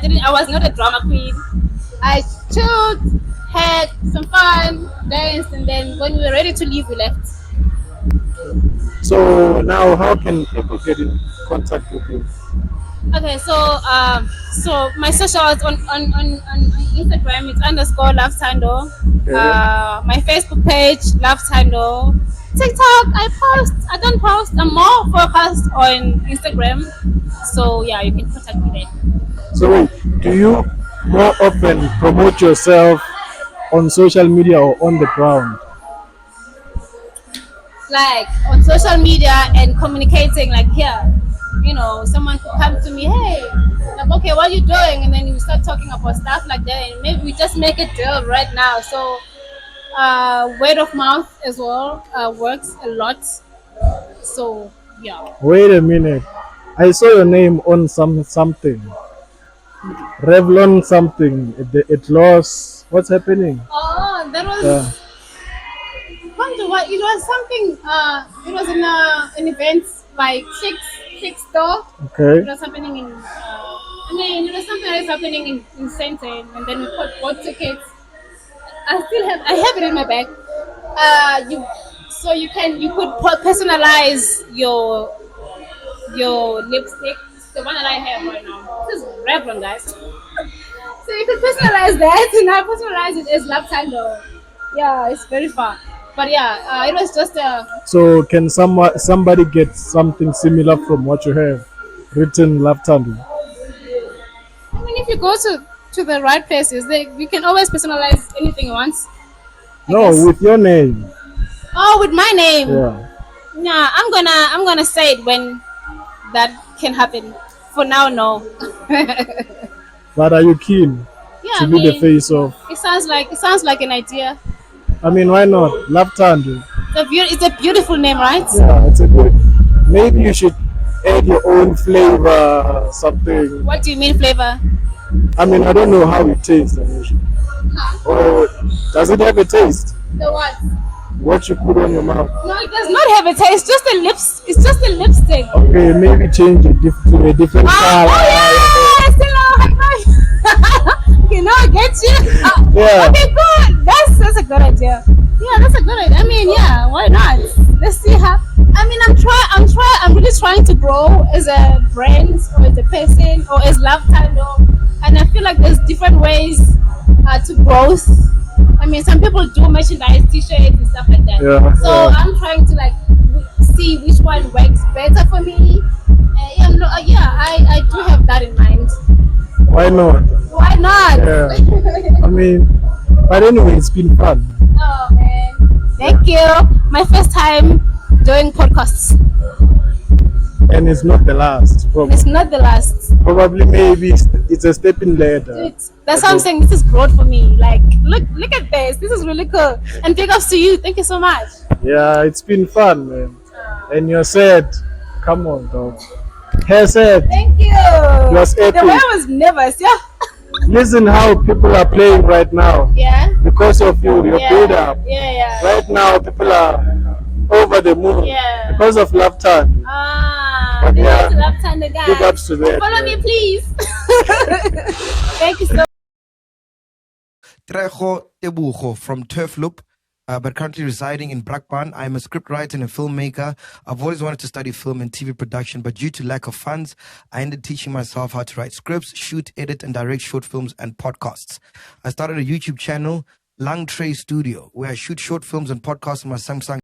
I was not a drama queen. I chilled, had some fun, danced, and then when we were ready to leave, we left. So now, how can people get in contact with you? Okay, so my socials on Instagram it's underscore love tando. Okay. My Facebook page love tando. TikTok I don't post. I'm more focused on Instagram. So yeah, you can contact me there. So wait, do you more often promote yourself on social media or on the ground? Like on social media and communicating like here. Someone could come to me, hey, like, okay, what are you doing? And then you start talking about stuff like that, and maybe we just make a deal right now. So word of mouth as well works a lot. So yeah. Wait a minute. I saw your name on something. Revlon something. It lost. What's happening? Oh, that Yeah. was wonder what it was something. It was in an event by Chick Store. It Okay. was happening in. It was something that is happening in Senten, and then we bought tickets. I have it in my bag. You so you could personalize your lipstick. The one that I have right now. This is Revlon, guys. So you could personalize that, and I personalize it as lap tando. Yeah, it's very fun. But yeah, it was just a. So can somebody get something similar from what you have written left handed? If you go to the right places, you can always personalize anything you want. I No, guess. with your name. Oh, with my name. Yeah. Nah, I'm gonna say it when that can happen. For now, no. But are you keen Yeah, to be the face of? it sounds like an idea. I mean, why not? Left handed. It's a beautiful name, right? Yeah, it's a good. Maybe you should add your own flavor, something. What do you mean flavor? I mean, I don't know how it tastes, Anisha. Or does it have a taste? The what? What you put on your mouth? No, it does not have a taste. It's just a lipstick. Okay, maybe change it to a different color. Oh yes! Hello, high five. Okay, now I get you. Yeah. Okay, good. That's a good idea. Yeah, that's a good idea. Yeah, why not? Let's see how. I'm really trying to grow as a brand or as a person or as love title, and I feel like there's different ways to growth. Some people do merchandise, t-shirts and stuff like that. Yeah, So yeah. I'm trying to see which one works better for me. I do have that in mind. Why not? Why not? Yeah. I mean, but anyway, it's been fun. Oh man, thank you. My first time doing podcasts. And it's not the last. Probably, It's not the last. probably maybe it's a stepping ladder. That's what I'm saying. This is growth for me. Like, look at this. This is really cool. And big ups to you. Thank you so much. Yeah, it's been fun, man. And you're sad. Come on, dog. Hair said. Thank you. Was epic. The way I was nervous. Yeah. Listen how people are playing right now. Yeah. Because of you, your Yeah. build up. Yeah. Right now, people are over the moon. Yeah. Because of laughter. This Yeah. is left hand guy. Big ups to that. Follow me, man. please. Thank you so. Trejo Tebogo from Turf Loop, but currently residing in Brakpan. I'm a scriptwriter and a filmmaker. I've always wanted to study film and TV production, but due to lack of funds, I ended teaching myself how to write scripts, shoot, edit, and direct short films and podcasts. I started a YouTube channel, LungTrey Studio, where I shoot short films and podcasts on my Samsung